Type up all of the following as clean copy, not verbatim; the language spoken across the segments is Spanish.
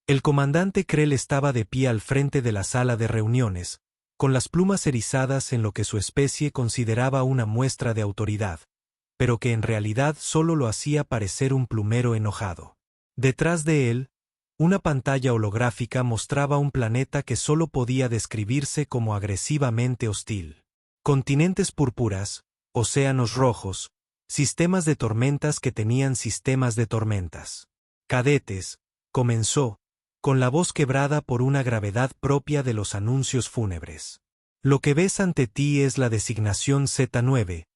El comandante Krell estaba de pie al frente de la sala de reuniones, con las plumas erizadas en lo que su especie consideraba una muestra de autoridad, pero que en realidad solo lo hacía parecer un plumero enojado. Detrás de él, una pantalla holográfica mostraba un planeta que solo podía describirse como agresivamente hostil. Continentes púrpuras, océanos rojos, sistemas de tormentas que tenían sistemas de tormentas. Cadetes, comenzó, con la voz quebrada por una gravedad propia de los anuncios fúnebres. Lo que ves ante ti es la designación Z9,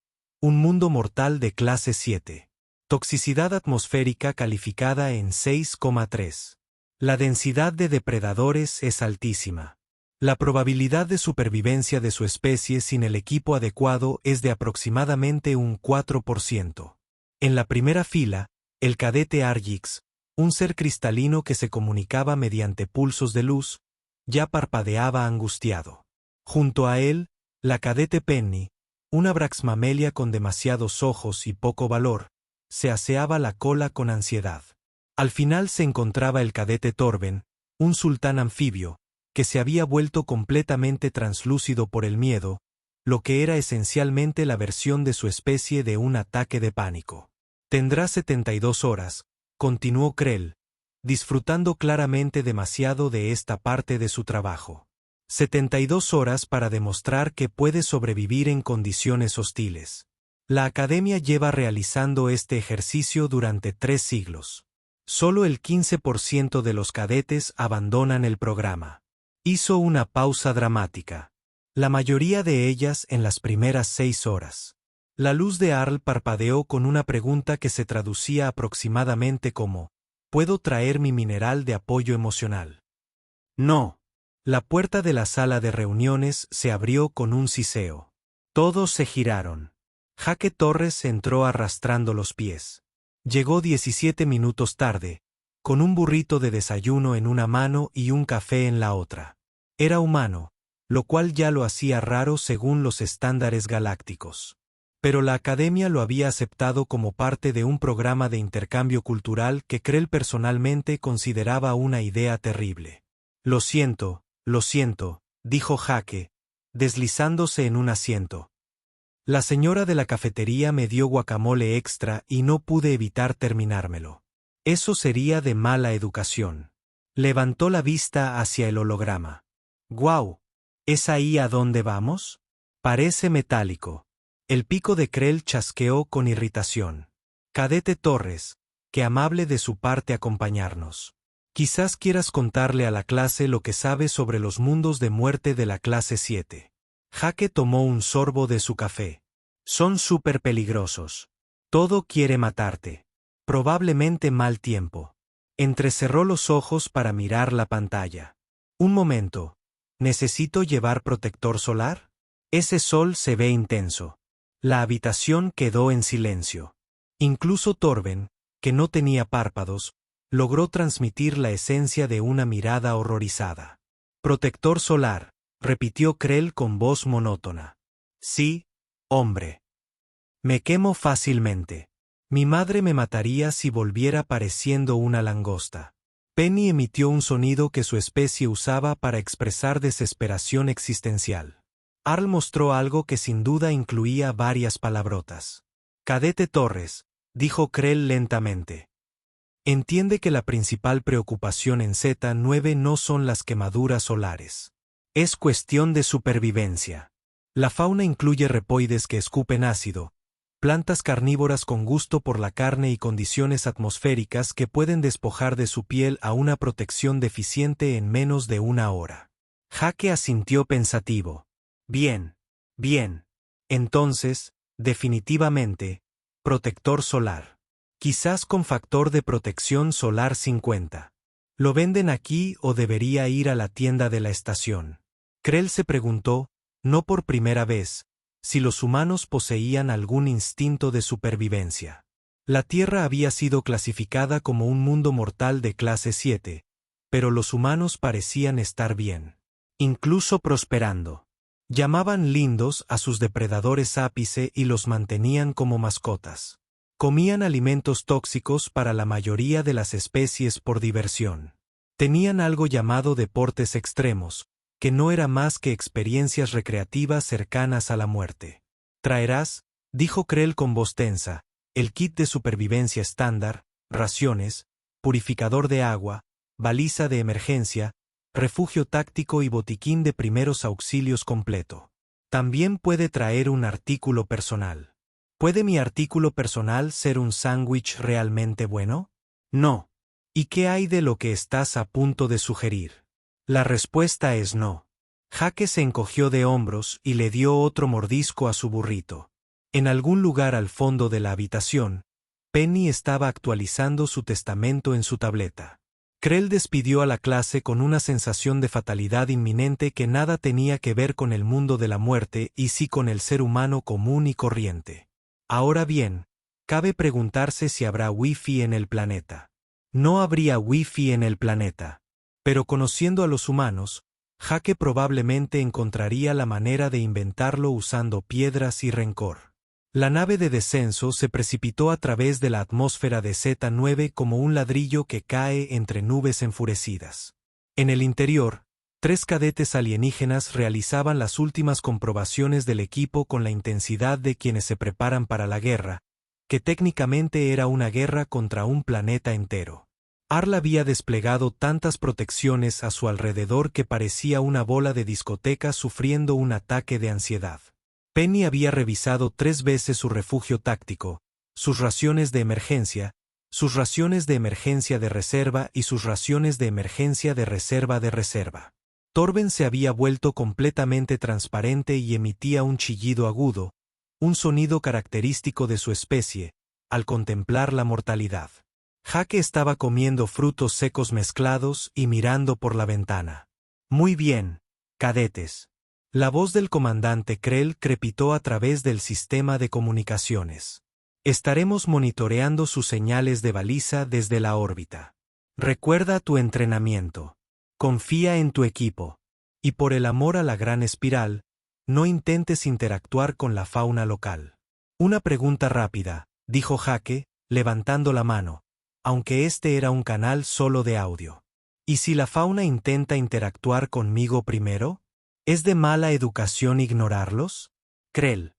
un mundo mortal de clase 7. Toxicidad atmosférica calificada en 6,3. La densidad de depredadores es altísima. La probabilidad de supervivencia de su especie sin el equipo adecuado es de aproximadamente un 4%. En la primera fila, el cadete Argyx, un ser cristalino que se comunicaba mediante pulsos de luz, ya parpadeaba angustiado. Junto a él, la cadete Penny, una braxmamelia con demasiados ojos y poco valor, se aseaba la cola con ansiedad. Al final se encontraba el cadete Torben, un sultán anfibio, que se había vuelto completamente translúcido por el miedo, lo que era esencialmente la versión de su especie de un ataque de pánico. Tendrá 72 horas, continuó Krell, disfrutando claramente demasiado de esta parte de su trabajo. 72 horas para demostrar que puede sobrevivir en condiciones hostiles. La Academia lleva realizando este ejercicio durante 3 siglos. Solo el 15% de los cadetes abandonan el programa. Hizo una pausa dramática. La mayoría de ellas en las primeras 6 horas. La luz de Arl parpadeó con una pregunta que se traducía aproximadamente como: ¿puedo traer mi mineral de apoyo emocional? No. La puerta de la sala de reuniones se abrió con un siseo. Todos se giraron. Jaque Torres entró arrastrando los pies. Llegó 17 minutos tarde, con un burrito de desayuno en una mano y un café en la otra. Era humano, lo cual ya lo hacía raro según los estándares galácticos. Pero la Academia lo había aceptado como parte de un programa de intercambio cultural que Krell personalmente consideraba una idea terrible. Lo siento, dijo Jaque, deslizándose en un asiento. La señora de la cafetería me dio guacamole extra y no pude evitar terminármelo. Eso sería de mala educación. Levantó la vista hacia el holograma. ¡Guau! ¿Es ahí a dónde vamos? Parece metálico. El pico de Krell chasqueó con irritación. Cadete Torres, qué amable de su parte acompañarnos. Quizás quieras contarle a la clase lo que sabes sobre los mundos de muerte de la clase 7. Jaque tomó un sorbo de su café. Son súper peligrosos. Todo quiere matarte. Probablemente mal tiempo. Entrecerró los ojos para mirar la pantalla. Un momento. ¿Necesito llevar protector solar? Ese sol se ve intenso. La habitación quedó en silencio. Incluso Torben, que no tenía párpados, logró transmitir la esencia de una mirada horrorizada. Protector solar, repitió Krell con voz monótona. Sí, hombre. Me quemo fácilmente. Mi madre me mataría si volviera pareciendo una langosta. Penny emitió un sonido que su especie usaba para expresar desesperación existencial. Arl mostró algo que sin duda incluía varias palabrotas. Cadete Torres, dijo Krell lentamente. Entiende que la principal preocupación en Z9 no son las quemaduras solares. Es cuestión de supervivencia. La fauna incluye repoides que escupen ácido, plantas carnívoras con gusto por la carne y condiciones atmosféricas que pueden despojar de su piel a una protección deficiente en menos de una hora. Jaque asintió pensativo. Bien. Entonces, definitivamente, protector solar. Quizás con factor de protección solar 50. ¿Lo venden aquí o debería ir a la tienda de la estación? Krell se preguntó, no por primera vez, si los humanos poseían algún instinto de supervivencia. La Tierra había sido clasificada como un mundo mortal de clase 7, pero los humanos parecían estar bien. Incluso prosperando. Llamaban lindos a sus depredadores ápice y los mantenían como mascotas. Comían alimentos tóxicos para la mayoría de las especies por diversión. Tenían algo llamado deportes extremos, que no era más que experiencias recreativas cercanas a la muerte. «Traerás», dijo Krell con voz tensa, «el kit de supervivencia estándar, raciones, purificador de agua, baliza de emergencia, refugio táctico y botiquín de primeros auxilios completo. También puede traer un artículo personal». ¿Puede mi artículo personal ser un sándwich realmente bueno? No. ¿Y qué hay de lo que estás a punto de sugerir? La respuesta es no. Jake se encogió de hombros y le dio otro mordisco a su burrito. En algún lugar al fondo de la habitación, Penny estaba actualizando su testamento en su tableta. Krell despidió a la clase con una sensación de fatalidad inminente que nada tenía que ver con el mundo de la muerte y sí con el ser humano común y corriente. Ahora bien, cabe preguntarse si habrá wifi en el planeta. No habría wifi en el planeta. Pero conociendo a los humanos, Jake probablemente encontraría la manera de inventarlo usando piedras y rencor. La nave de descenso se precipitó a través de la atmósfera de Z9 como un ladrillo que cae entre nubes enfurecidas. En el interior, 3 cadetes alienígenas realizaban las últimas comprobaciones del equipo con la intensidad de quienes se preparan para la guerra, que técnicamente era una guerra contra un planeta entero. Arl había desplegado tantas protecciones a su alrededor que parecía una bola de discoteca sufriendo un ataque de ansiedad. Penny había revisado 3 veces su refugio táctico, sus raciones de emergencia, sus raciones de emergencia de reserva y sus raciones de emergencia de reserva de reserva. Torben se había vuelto completamente transparente y emitía un chillido agudo, un sonido característico de su especie, al contemplar la mortalidad. Jake estaba comiendo frutos secos mezclados y mirando por la ventana. «Muy bien, cadetes». La voz del comandante Krell crepitó a través del sistema de comunicaciones. «Estaremos monitoreando sus señales de baliza desde la órbita. Recuerda tu entrenamiento. Confía en tu equipo. Y por el amor a la gran espiral, no intentes interactuar con la fauna local». «Una pregunta rápida», dijo Jake, levantando la mano, aunque este era un canal solo de audio. «¿Y si la fauna intenta interactuar conmigo primero? ¿Es de mala educación ignorarlos?» Krell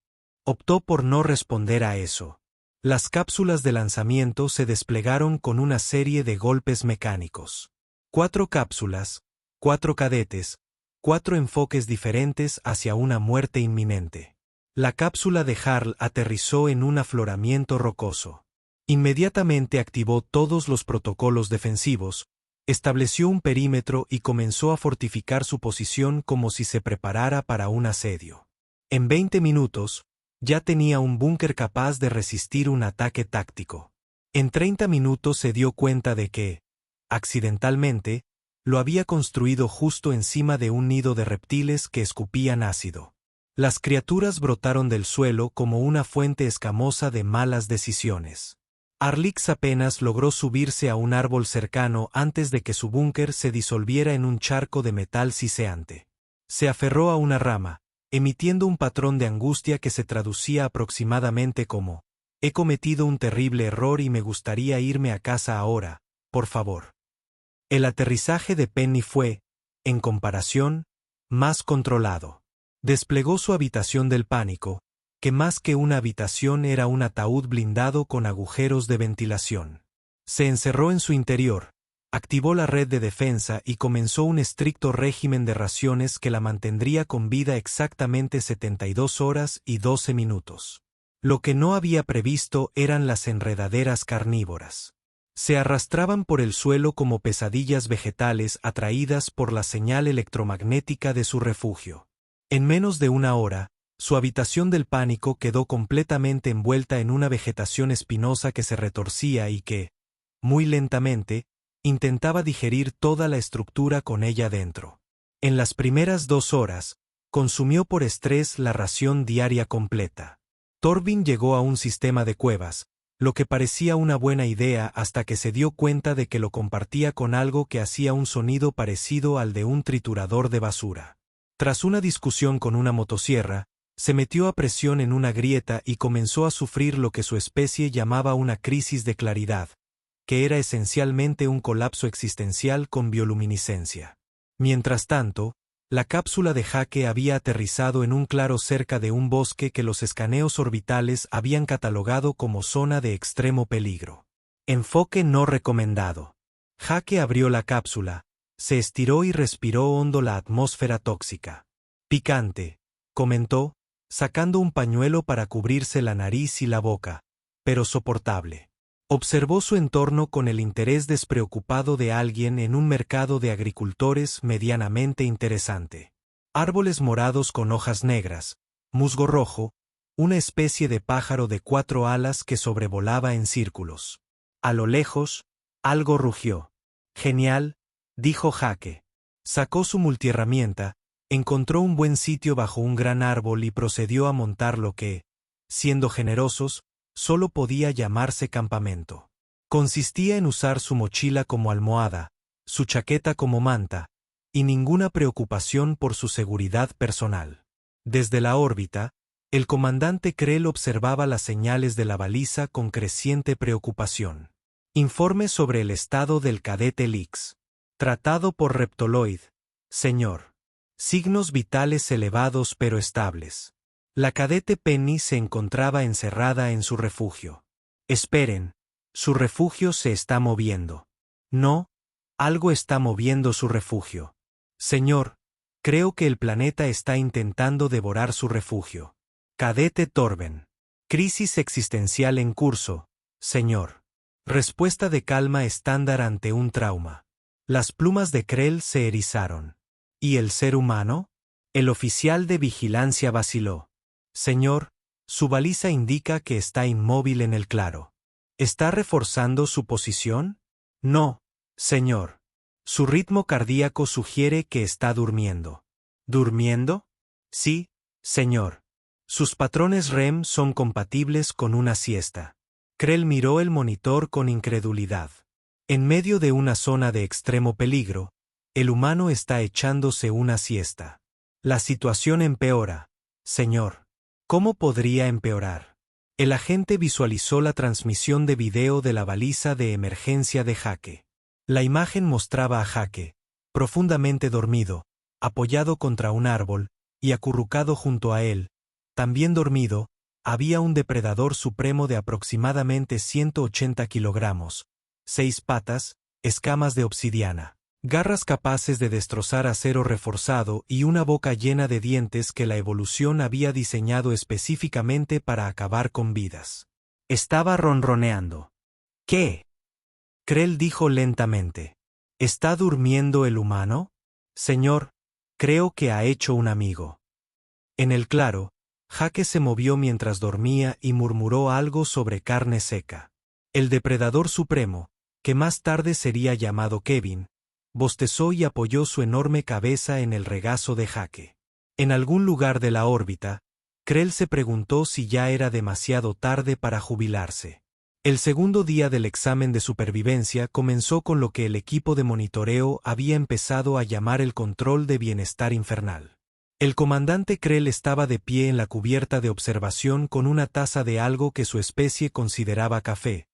optó por no responder a eso. Las cápsulas de lanzamiento se desplegaron con una serie de golpes mecánicos. 4 cápsulas, 4 cadetes, 4 enfoques diferentes hacia una muerte inminente. La cápsula de Harl aterrizó en un afloramiento rocoso. Inmediatamente activó todos los protocolos defensivos, estableció un perímetro y comenzó a fortificar su posición como si se preparara para un asedio. En 20 minutos, ya tenía un búnker capaz de resistir un ataque táctico. En 30 minutos se dio cuenta de que, accidentalmente, lo había construido justo encima de un nido de reptiles que escupían ácido. Las criaturas brotaron del suelo como una fuente escamosa de malas decisiones. Arlix apenas logró subirse a un árbol cercano antes de que su búnker se disolviera en un charco de metal siseante. Se aferró a una rama, emitiendo un patrón de angustia que se traducía aproximadamente como: «He cometido un terrible error y me gustaría irme a casa ahora, por favor». El aterrizaje de Penny fue, en comparación, más controlado. Desplegó su habitación del pánico, que más que una habitación era un ataúd blindado con agujeros de ventilación. Se encerró en su interior, activó la red de defensa y comenzó un estricto régimen de raciones que la mantendría con vida exactamente 72 horas y 12 minutos. Lo que no había previsto eran las enredaderas carnívoras. Se arrastraban por el suelo como pesadillas vegetales atraídas por la señal electromagnética de su refugio. En menos de una hora, su habitación del pánico quedó completamente envuelta en una vegetación espinosa que se retorcía y que, muy lentamente, intentaba digerir toda la estructura con ella dentro. En las primeras 2 horas, consumió por estrés la ración diaria completa. Torvin llegó a un sistema de cuevas, lo que parecía una buena idea hasta que se dio cuenta de que lo compartía con algo que hacía un sonido parecido al de un triturador de basura. Tras una discusión con una motosierra, se metió a presión en una grieta y comenzó a sufrir lo que su especie llamaba una crisis de claridad, que era esencialmente un colapso existencial con bioluminiscencia. Mientras tanto, la cápsula de Jake había aterrizado en un claro cerca de un bosque que los escaneos orbitales habían catalogado como zona de extremo peligro. Enfoque no recomendado. Jake abrió la cápsula, se estiró y respiró hondo la atmósfera tóxica. Picante, comentó, sacando un pañuelo para cubrirse la nariz y la boca, pero soportable. Observó su entorno con el interés despreocupado de alguien en un mercado de agricultores medianamente interesante. Árboles morados con hojas negras, musgo rojo, una especie de pájaro de 4 alas que sobrevolaba en círculos. A lo lejos, algo rugió. Genial, dijo Jake. Sacó su multiherramienta, encontró un buen sitio bajo un gran árbol y procedió a montar lo que, siendo generosos, solo podía llamarse campamento. Consistía en usar su mochila como almohada, su chaqueta como manta, y ninguna preocupación por su seguridad personal. Desde la órbita, el comandante Krell observaba las señales de la baliza con creciente preocupación. Informe sobre el estado del cadete Lix. Tratado por Reptoloid, señor. Signos vitales elevados pero estables. La cadete Penny se encontraba encerrada en su refugio. Esperen, su refugio se está moviendo. No, algo está moviendo su refugio. Señor, creo que el planeta está intentando devorar su refugio. Cadete Torben. Crisis existencial en curso, señor. Respuesta de calma estándar ante un trauma. Las plumas de Krell se erizaron. ¿Y el ser humano? El oficial de vigilancia vaciló. Señor, su baliza indica que está inmóvil en el claro. ¿Está reforzando su posición? No, señor. Su ritmo cardíaco sugiere que está durmiendo. ¿Durmiendo? Sí, señor. Sus patrones REM son compatibles con una siesta. Krell miró el monitor con incredulidad. En medio de una zona de extremo peligro, el humano está echándose una siesta. La situación empeora, señor. ¿Cómo podría empeorar? El agente visualizó la transmisión de video de la baliza de emergencia de Jake. La imagen mostraba a Jake, profundamente dormido, apoyado contra un árbol, y acurrucado junto a él, también dormido, había un depredador supremo de aproximadamente 180 kilogramos, 6 patas, escamas de obsidiana, garras capaces de destrozar acero reforzado y una boca llena de dientes que la evolución había diseñado específicamente para acabar con vidas. Estaba ronroneando. ¿Qué? Krell dijo lentamente. ¿Está durmiendo el humano? Señor, creo que ha hecho un amigo. En el claro, Jake se movió mientras dormía y murmuró algo sobre carne seca. El depredador supremo, que más tarde sería llamado Kevin, bostezó y apoyó su enorme cabeza en el regazo de Jake. En algún lugar de la órbita, Krell se preguntó si ya era demasiado tarde para jubilarse. El segundo día del examen de supervivencia comenzó con lo que el equipo de monitoreo había empezado a llamar el control de bienestar infernal. El comandante Krell estaba de pie en la cubierta de observación con una taza de algo que su especie consideraba café,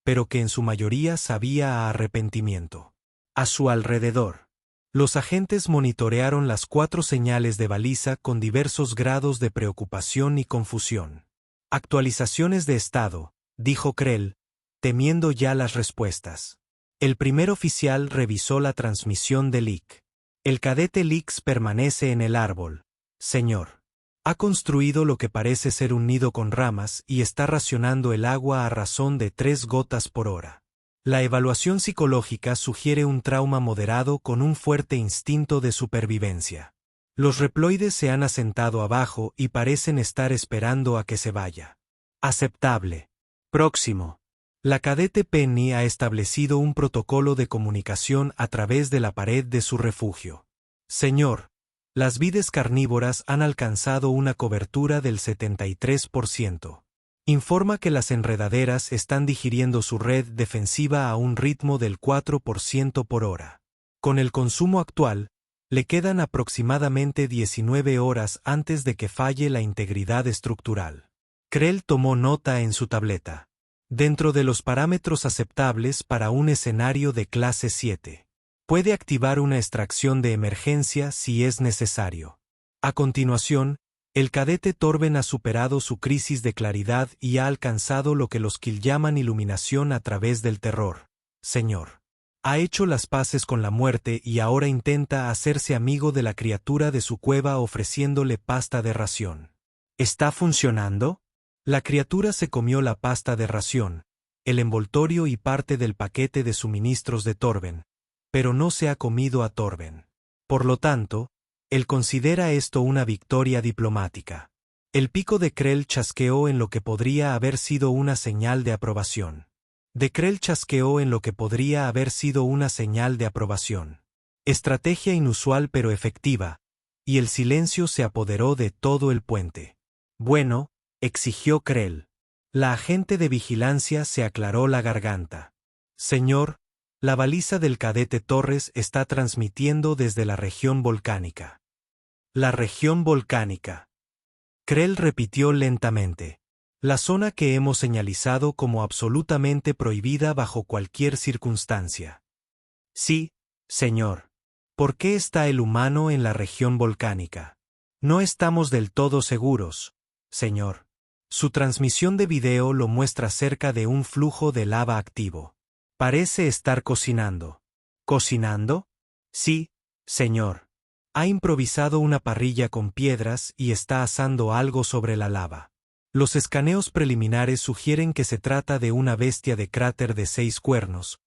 pero que en su mayoría sabía a arrepentimiento. A su alrededor, los agentes monitorearon las 4 señales de baliza con diversos grados de preocupación y confusión. Actualizaciones de estado, dijo Krell, temiendo ya las respuestas. El primer oficial revisó la transmisión de Lick. El cadete Lix permanece en el árbol, señor. Ha construido lo que parece ser un nido con ramas y está racionando el agua a razón de 3 gotas por hora. La evaluación psicológica sugiere un trauma moderado con un fuerte instinto de supervivencia. Los reploides se han asentado abajo y parecen estar esperando a que se vaya. Aceptable. Próximo. La cadete Penny ha establecido un protocolo de comunicación a través de la pared de su refugio. Señor, las vides carnívoras han alcanzado una cobertura del 73%. Informa que las enredaderas están digiriendo su red defensiva a un ritmo del 4% por hora. Con el consumo actual, le quedan aproximadamente 19 horas antes de que falle la integridad estructural. Krell tomó nota en su tableta. dentro de los parámetros aceptables para un escenario de clase 7. Puede activar una extracción de emergencia si es necesario. A continuación, el cadete Torben ha superado su crisis de claridad y ha alcanzado lo que los Kill llaman iluminación a través del terror. Señor. Ha hecho las paces con la muerte y ahora intenta hacerse amigo de la criatura de su cueva ofreciéndole pasta de ración. ¿Está funcionando? La criatura se comió la pasta de ración, el envoltorio y parte del paquete de suministros de Torben, pero no se ha comido a Torben. Por lo tanto, él considera esto una victoria diplomática. El pico de Krell chasqueó en lo que podría haber sido una señal de aprobación. Krell chasqueó en lo que podría haber sido una señal de aprobación. Estrategia inusual pero efectiva, y el silencio se apoderó de todo el puente. Bueno, exigió Krell. La agente de vigilancia se aclaró la garganta. Señor, la baliza del cadete Torres está transmitiendo desde la región volcánica. La región volcánica. Krell repitió lentamente. La zona que hemos señalizado como absolutamente prohibida bajo cualquier circunstancia. Sí, señor. ¿Por qué está el humano en la región volcánica? No estamos del todo seguros, señor. Su transmisión de video lo muestra cerca de un flujo de lava activo. Parece estar cocinando. ¿Cocinando? Sí, señor. Ha improvisado una parrilla con piedras y está asando algo sobre la lava. Los escaneos preliminares sugieren que se trata de una bestia de cráter de 6 cuernos,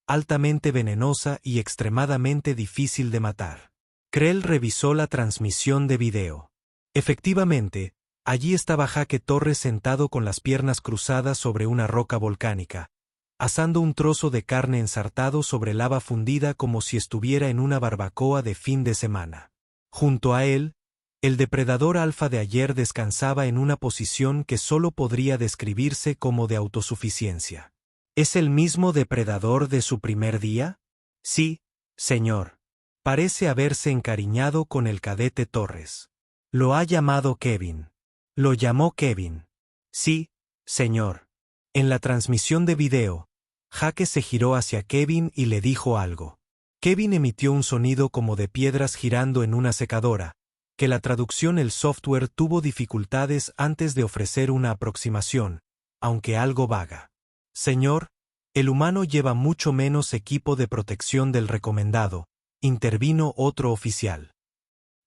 altamente venenosa y extremadamente difícil de matar. Krell revisó la transmisión de video. Efectivamente, allí estaba Jake Torres sentado con las piernas cruzadas sobre una roca volcánica, asando un trozo de carne ensartado sobre lava fundida como si estuviera en una barbacoa de fin de semana. Junto a él, el depredador alfa de ayer descansaba en una posición que solo podría describirse como de autosuficiencia. ¿Es el mismo depredador de su primer día? Sí, señor. Parece haberse encariñado con el cadete Torres. Lo ha llamado Kevin. Lo llamó Kevin. Sí, señor. En la transmisión de video, Jake se giró hacia Kevin y le dijo algo. Kevin emitió un sonido como de piedras girando en una secadora, que la traducción el software tuvo dificultades antes de ofrecer una aproximación, aunque algo vaga. Señor, el humano lleva mucho menos equipo de protección del recomendado, intervino otro oficial.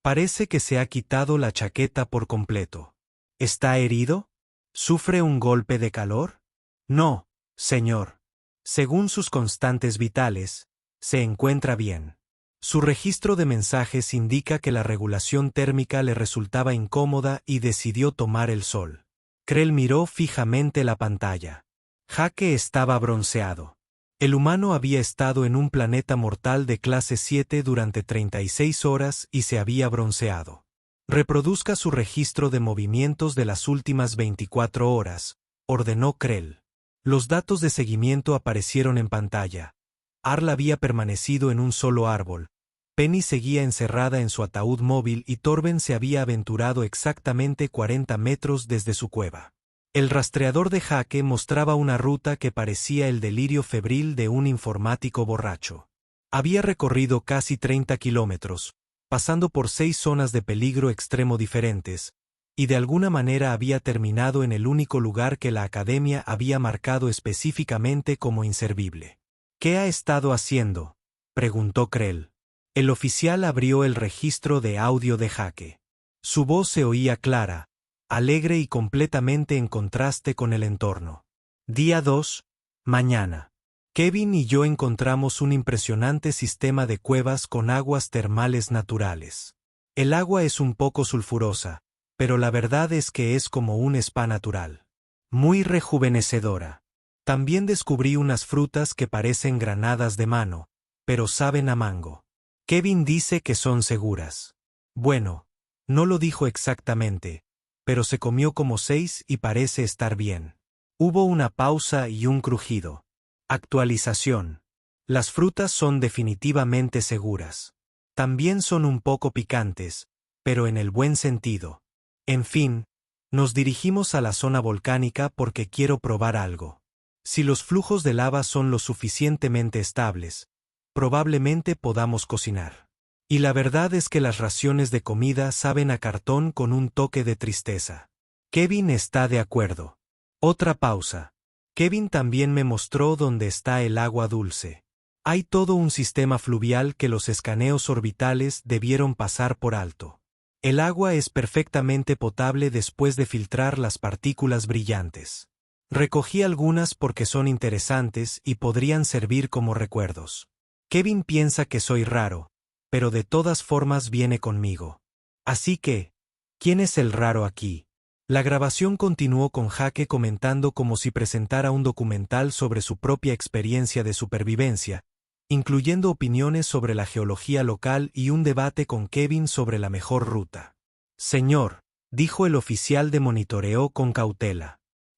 Parece que se ha quitado la chaqueta por completo. ¿Está herido? ¿Sufre un golpe de calor? No, señor. Según sus constantes vitales, se encuentra bien. Su registro de mensajes indica que la regulación térmica le resultaba incómoda y decidió tomar el sol. Krell miró fijamente la pantalla. Jake estaba bronceado. El humano había estado en un planeta mortal de clase 7 durante 36 horas y se había bronceado. Reproduzca su registro de movimientos de las últimas 24 horas, ordenó Krell. Los datos de seguimiento aparecieron en pantalla. Arl había permanecido en un solo árbol. Penny seguía encerrada en su ataúd móvil y Torben se había aventurado exactamente 40 metros desde su cueva. El rastreador de Jake mostraba una ruta que parecía el delirio febril de un informático borracho. Había recorrido casi 30 kilómetros, pasando por 6 zonas de peligro extremo diferentes, y de alguna manera había terminado en el único lugar que la Academia había marcado específicamente como inservible. ¿Qué ha estado haciendo?, preguntó Krell. El oficial abrió el registro de audio de Jake. Su voz se oía clara, alegre y completamente en contraste con el entorno. Día 2, mañana. Kevin y yo encontramos un impresionante sistema de cuevas con aguas termales naturales. El agua es un poco sulfurosa, pero la verdad es que es como un spa natural. Muy rejuvenecedora. También descubrí unas frutas que parecen granadas de mano, pero saben a mango. Kevin dice que son seguras. Bueno, no lo dijo exactamente, pero se comió como 6 y parece estar bien. Hubo una pausa y un crujido. Actualización. Las frutas son definitivamente seguras. También son un poco picantes, pero en el buen sentido. En fin, nos dirigimos a la zona volcánica porque quiero probar algo. Si los flujos de lava son lo suficientemente estables, probablemente podamos cocinar. Y la verdad es que las raciones de comida saben a cartón con un toque de tristeza. Kevin está de acuerdo. Otra pausa. Kevin también me mostró dónde está el agua dulce. Hay todo un sistema fluvial que los escaneos orbitales debieron pasar por alto. El agua es perfectamente potable después de filtrar las partículas brillantes. Recogí algunas porque son interesantes y podrían servir como recuerdos. Kevin piensa que soy raro, pero de todas formas viene conmigo. Así que, ¿quién es el raro aquí? La grabación continuó con Jake comentando como si presentara un documental sobre su propia experiencia de supervivencia, incluyendo opiniones sobre la geología local y un debate con Kevin sobre la mejor ruta. Señor, dijo el oficial de monitoreo con cautela.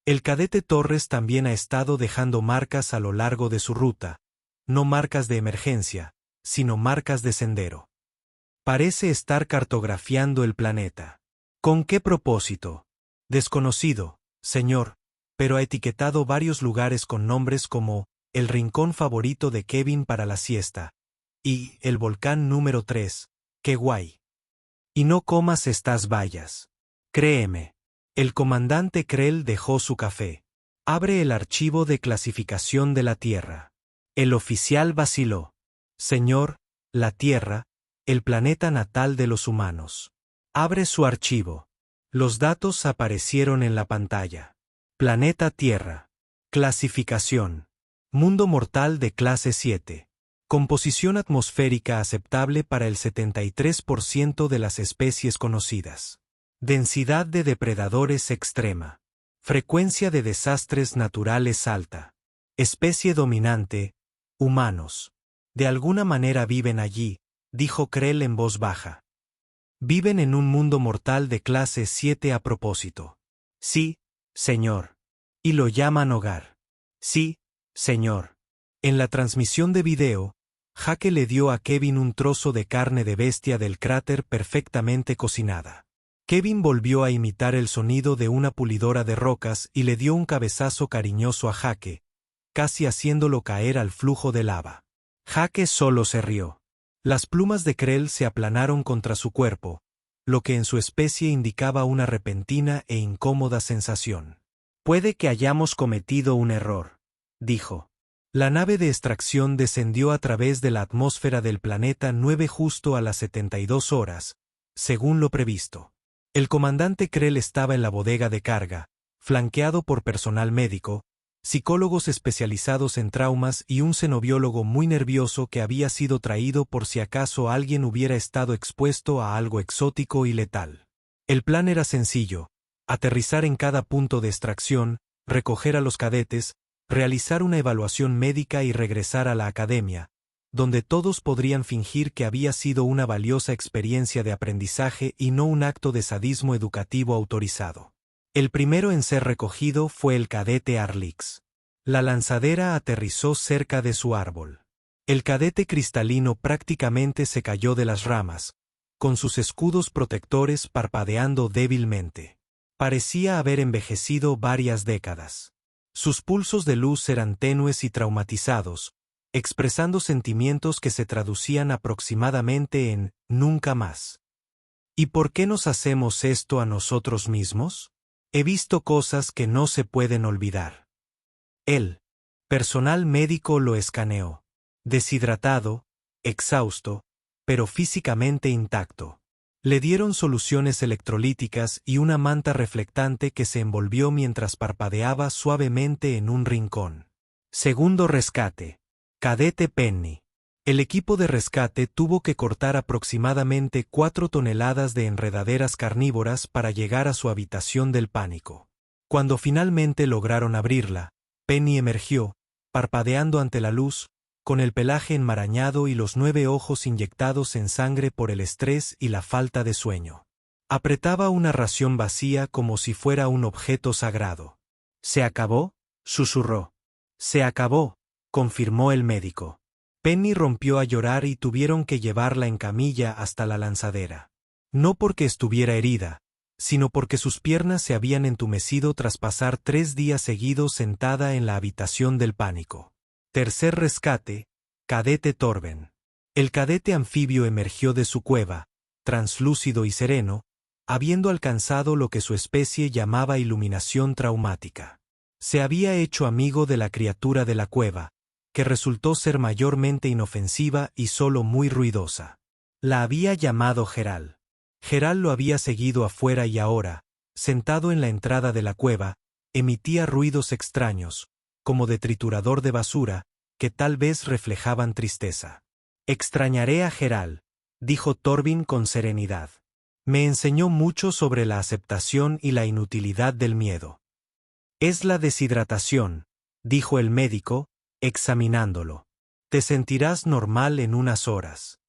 El cadete Torres también ha estado dejando marcas a lo largo de su ruta, no marcas de emergencia, sino marcas de sendero. Parece estar cartografiando el planeta. ¿Con qué propósito? Desconocido, señor, pero ha etiquetado varios lugares con nombres como el rincón favorito de Kevin para la siesta y el volcán número 3, qué guay. Y no comas estas bayas. Créeme. El comandante Krell dejó su café. Abre el archivo de clasificación de la Tierra. El oficial vaciló. Señor, la Tierra, el planeta natal de los humanos. Abre su archivo. Los datos aparecieron en la pantalla. Planeta Tierra. Clasificación. Mundo mortal de clase 7. Composición atmosférica aceptable para el 73% de las especies conocidas. Densidad de depredadores extrema. Frecuencia de desastres naturales alta. Especie dominante, humanos. De alguna manera viven allí, dijo Krell en voz baja. Viven en un mundo mortal de clase 7 a propósito. Sí, señor. Y lo llaman hogar. Sí, señor. En la transmisión de video, Jake le dio a Kevin un trozo de carne de bestia del cráter perfectamente cocinada. Kevin volvió a imitar el sonido de una pulidora de rocas y le dio un cabezazo cariñoso a Jake, casi haciéndolo caer al flujo de lava. Jake solo se rió. Las plumas de Krell se aplanaron contra su cuerpo, lo que en su especie indicaba una repentina e incómoda sensación. Puede que hayamos cometido un error, dijo. La nave de extracción descendió a través de la atmósfera del planeta 9 justo a las 72 horas, según lo previsto. El comandante Krell estaba en la bodega de carga, flanqueado por personal médico, psicólogos especializados en traumas y un xenobiólogo muy nervioso que había sido traído por si acaso alguien hubiera estado expuesto a algo exótico y letal. El plan era sencillo: aterrizar en cada punto de extracción, recoger a los cadetes, realizar una evaluación médica y regresar a la academia, donde todos podrían fingir que había sido una valiosa experiencia de aprendizaje y no un acto de sadismo educativo autorizado. El primero en ser recogido fue el cadete Arlix. La lanzadera aterrizó cerca de su árbol. El cadete cristalino prácticamente se cayó de las ramas, con sus escudos protectores parpadeando débilmente. Parecía haber envejecido varias décadas. Sus pulsos de luz eran tenues y traumatizados, expresando sentimientos que se traducían aproximadamente en «nunca más». ¿Y por qué nos hacemos esto a nosotros mismos? He visto cosas que no se pueden olvidar. El personal médico lo escaneó. Deshidratado, exhausto, pero físicamente intacto. Le dieron soluciones electrolíticas y una manta reflectante que se envolvió mientras parpadeaba suavemente en un rincón. Segundo rescate. Cadete Penny. El equipo de rescate tuvo que cortar aproximadamente 4 toneladas de enredaderas carnívoras para llegar a su habitación del pánico. Cuando finalmente lograron abrirla, Penny emergió, parpadeando ante la luz, con el pelaje enmarañado y los 9 ojos inyectados en sangre por el estrés y la falta de sueño. Apretaba una ración vacía como si fuera un objeto sagrado. ¿Se acabó?, susurró. Se acabó, confirmó el médico. Penny rompió a llorar y tuvieron que llevarla en camilla hasta la lanzadera. No porque estuviera herida, sino porque sus piernas se habían entumecido tras pasar 3 días seguidos sentada en la habitación del pánico. Tercer rescate, cadete Torben. El cadete anfibio emergió de su cueva, translúcido y sereno, habiendo alcanzado lo que su especie llamaba iluminación traumática. Se había hecho amigo de la criatura de la cueva, que resultó ser mayormente inofensiva y solo muy ruidosa. La había llamado Geral. Geral lo había seguido afuera y ahora, sentado en la entrada de la cueva, emitía ruidos extraños, como de triturador de basura, que tal vez reflejaban tristeza. «Extrañaré a Geral», dijo Torben con serenidad. «Me enseñó mucho sobre la aceptación y la inutilidad del miedo». «Es la deshidratación», dijo el médico, examinándolo. «Te sentirás normal en unas horas».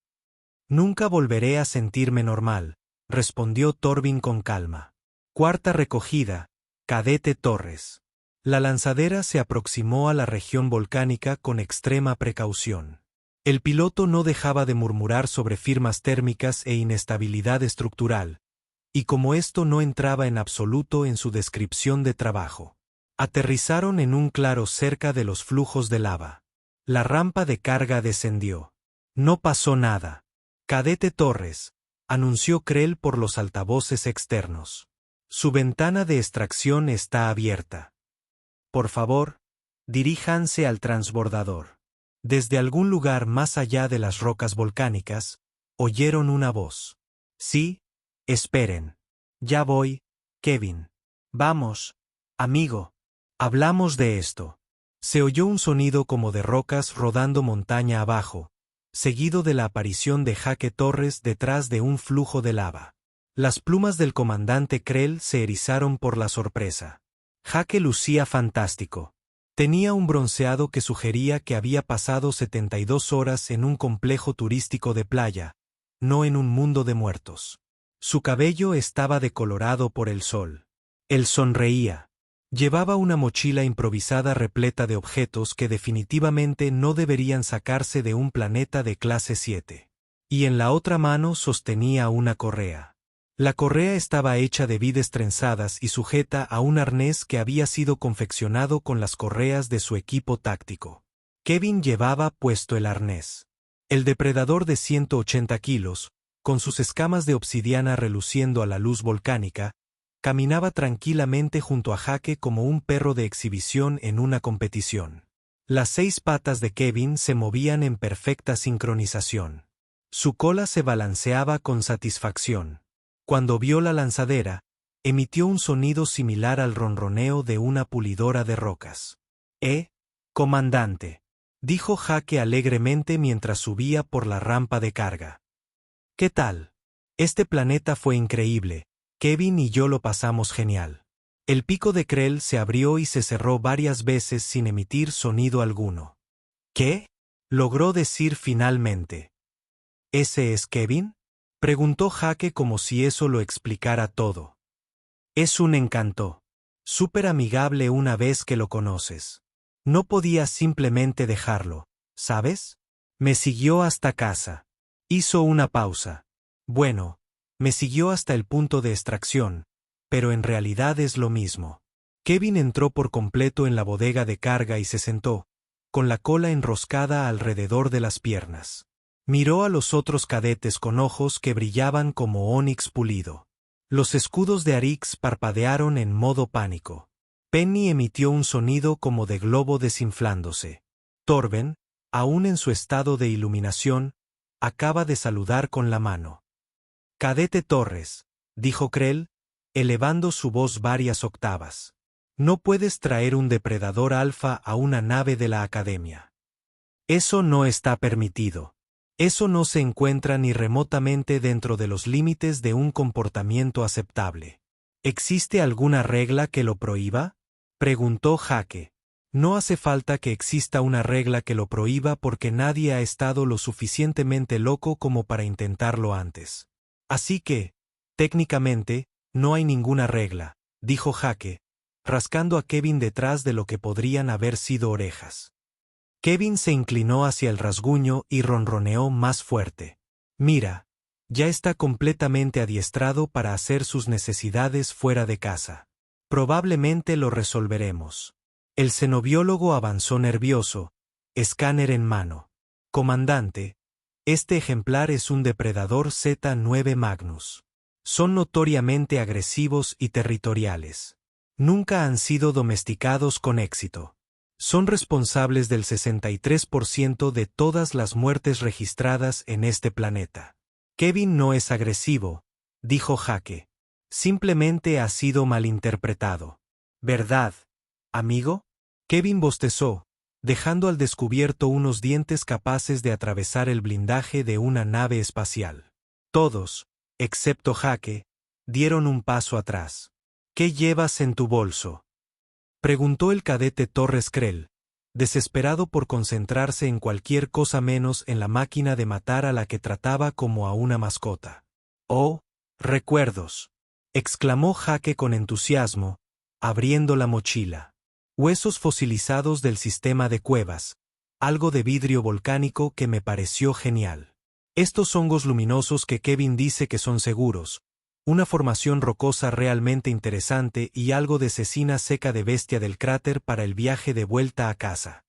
«Nunca volveré a sentirme normal», respondió Torben con calma. Cuarta recogida, cadete Torres. La lanzadera se aproximó a la región volcánica con extrema precaución. El piloto no dejaba de murmurar sobre firmas térmicas e inestabilidad estructural, y como esto no entraba en absoluto en su descripción de trabajo. Aterrizaron en un claro cerca de los flujos de lava. La rampa de carga descendió. No pasó nada. «Cadete Torres», anunció Krell por los altavoces externos. «Su ventana de extracción está abierta. Por favor, diríjanse al transbordador». Desde algún lugar más allá de las rocas volcánicas, oyeron una voz. «Sí, esperen. Ya voy, Kevin. Vamos, amigo. Hablamos de esto». Se oyó un sonido como de rocas rodando montaña abajo, seguido de la aparición de Jake Torres detrás de un flujo de lava. Las plumas del comandante Krell se erizaron por la sorpresa. Jake lucía fantástico. Tenía un bronceado que sugería que había pasado 72 horas en un complejo turístico de playa, no en un mundo de muertos. Su cabello estaba decolorado por el sol. Él sonreía. Llevaba una mochila improvisada repleta de objetos que definitivamente no deberían sacarse de un planeta de clase 7. Y en la otra mano sostenía una correa. La correa estaba hecha de vides trenzadas y sujeta a un arnés que había sido confeccionado con las correas de su equipo táctico. Kevin llevaba puesto el arnés. El depredador de 180 kilos, con sus escamas de obsidiana reluciendo a la luz volcánica, caminaba tranquilamente junto a Jake como un perro de exhibición en una competición. Las 6 patas de Kevin se movían en perfecta sincronización. Su cola se balanceaba con satisfacción. Cuando vio la lanzadera, emitió un sonido similar al ronroneo de una pulidora de rocas. Comandante», dijo Jake alegremente mientras subía por la rampa de carga. «¿Qué tal? Este planeta fue increíble. Kevin y yo lo pasamos genial». El pico de Krell se abrió y se cerró varias veces sin emitir sonido alguno. «¿Qué?», logró decir finalmente. «¿Ese es Kevin?», preguntó Jake como si eso lo explicara todo. «Es un encanto. Súper amigable una vez que lo conoces. No podía simplemente dejarlo, ¿sabes? Me siguió hasta casa». Hizo una pausa. «Bueno, me siguió hasta el punto de extracción, pero en realidad es lo mismo». Kevin entró por completo en la bodega de carga y se sentó, con la cola enroscada alrededor de las piernas. Miró a los otros cadetes con ojos que brillaban como ónix pulido. Los escudos de Arix parpadearon en modo pánico. Penny emitió un sonido como de globo desinflándose. Torben, aún en su estado de iluminación, acaba de saludar con la mano. «Cadete Torres», dijo Krell, elevando su voz varias octavas. «No puedes traer un depredador alfa a una nave de la Academia. Eso no está permitido. Eso no se encuentra ni remotamente dentro de los límites de un comportamiento aceptable». «¿Existe alguna regla que lo prohíba?», preguntó Jake. «No hace falta que exista una regla que lo prohíba porque nadie ha estado lo suficientemente loco como para intentarlo antes. Así que, técnicamente, no hay ninguna regla», dijo Jake, rascando a Kevin detrás de lo que podrían haber sido orejas. Kevin se inclinó hacia el rasguño y ronroneó más fuerte. «Mira, Ya está completamente adiestrado para hacer sus necesidades fuera de casa. Probablemente lo resolveremos. El xenobiólogo avanzó nervioso, escáner en mano. Comandante, este ejemplar es un depredador Z9 Magnus. Son notoriamente agresivos y territoriales. Nunca han sido domesticados con éxito. Son responsables del 63% de todas las muertes registradas en este planeta. Kevin no es agresivo, dijo Jake. Simplemente ha sido malinterpretado. ¿Verdad, amigo? Kevin bostezó, dejando al descubierto unos dientes capaces de atravesar el blindaje de una nave espacial. Todos, excepto Jake, dieron un paso atrás. ¿Qué llevas en tu bolso?, preguntó el cadete Torres Krell, desesperado por concentrarse en cualquier cosa menos en la máquina de matar a la que trataba como a una mascota. «Oh, recuerdos», exclamó Jake con entusiasmo, abriendo la mochila. Huesos fosilizados del sistema de cuevas, algo de vidrio volcánico que me pareció genial. Estos hongos luminosos que Kevin dice que son seguros, una formación rocosa realmente interesante y algo de cecina seca de bestia del cráter para el viaje de vuelta a casa.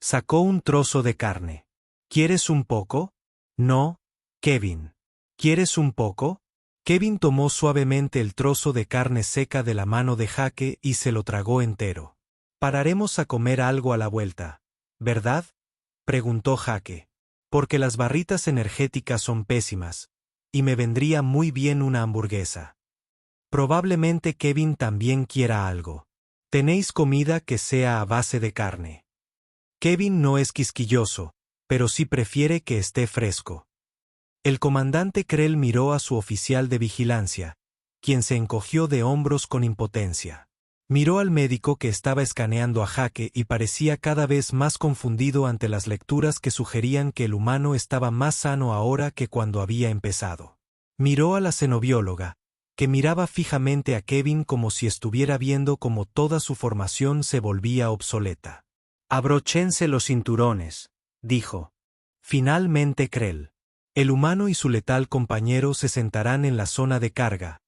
Sacó un trozo de carne. ¿Quieres un poco? No, Kevin. ¿Quieres un poco? Kevin tomó suavemente el trozo de carne seca de la mano de Jake y se lo tragó entero. Pararemos a comer algo a la vuelta, ¿verdad?, preguntó Jake. Porque las barritas energéticas son pésimas, y me vendría muy bien una hamburguesa. Probablemente Kevin también quiera algo. ¿Tenéis comida que sea a base de carne? Kevin no es quisquilloso, pero sí prefiere que esté fresco. El comandante Krell miró a su oficial de vigilancia, quien se encogió de hombros con impotencia. Miró al médico que estaba escaneando a Jake y parecía cada vez más confundido ante las lecturas que sugerían que el humano estaba más sano ahora que cuando había empezado. Miró a la xenobióloga, que miraba fijamente a Kevin como si estuviera viendo cómo toda su formación se volvía obsoleta. «Abróchense los cinturones», dijo. Finalmente Krell. El humano y su letal compañero se sentarán en la zona de carga,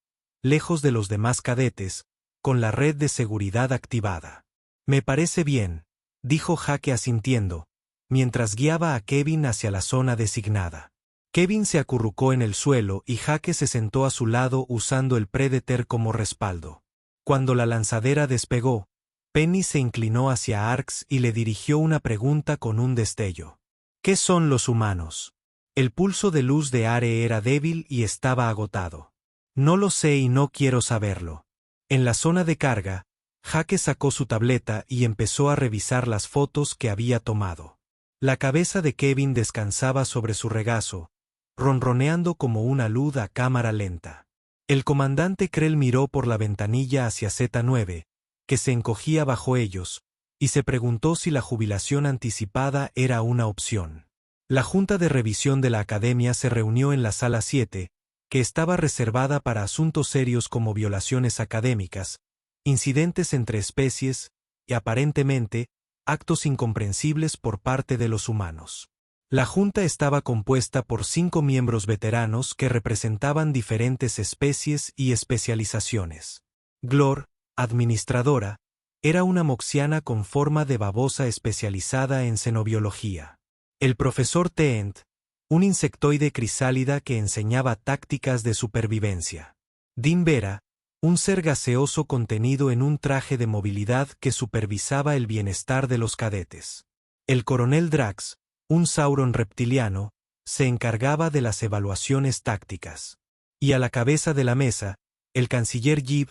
lejos de los demás cadetes, con la red de seguridad activada. «Me parece bien», dijo Jake asintiendo, mientras guiaba a Kevin hacia la zona designada. Kevin se acurrucó en el suelo y Jake se sentó a su lado usando el Predator como respaldo. Cuando la lanzadera despegó, Penny se inclinó hacia Arx y le dirigió una pregunta con un destello. «¿Qué son los humanos?». El pulso de luz de Are era débil y estaba agotado. «No lo sé y no quiero saberlo». En la zona de carga, Jake sacó su tableta y empezó a revisar las fotos que había tomado. La cabeza de Kevin descansaba sobre su regazo, ronroneando como una luz a cámara lenta. El comandante Krell miró por la ventanilla hacia Z9, que se encogía bajo ellos, y se preguntó si la jubilación anticipada era una opción. La junta de revisión de la academia se reunió en la sala 7, que estaba reservada para asuntos serios como violaciones académicas, incidentes entre especies y, aparentemente, actos incomprensibles por parte de los humanos. La junta estaba compuesta por 5 miembros veteranos que representaban diferentes especies y especializaciones. Glor, administradora, era una moxiana con forma de babosa especializada en xenobiología. El profesor Teent, un insectoide crisálida que enseñaba tácticas de supervivencia. Din Vera, un ser gaseoso contenido en un traje de movilidad que supervisaba el bienestar de los cadetes. El coronel Drax, un sauron reptiliano, se encargaba de las evaluaciones tácticas. Y a la cabeza de la mesa, el canciller Yib,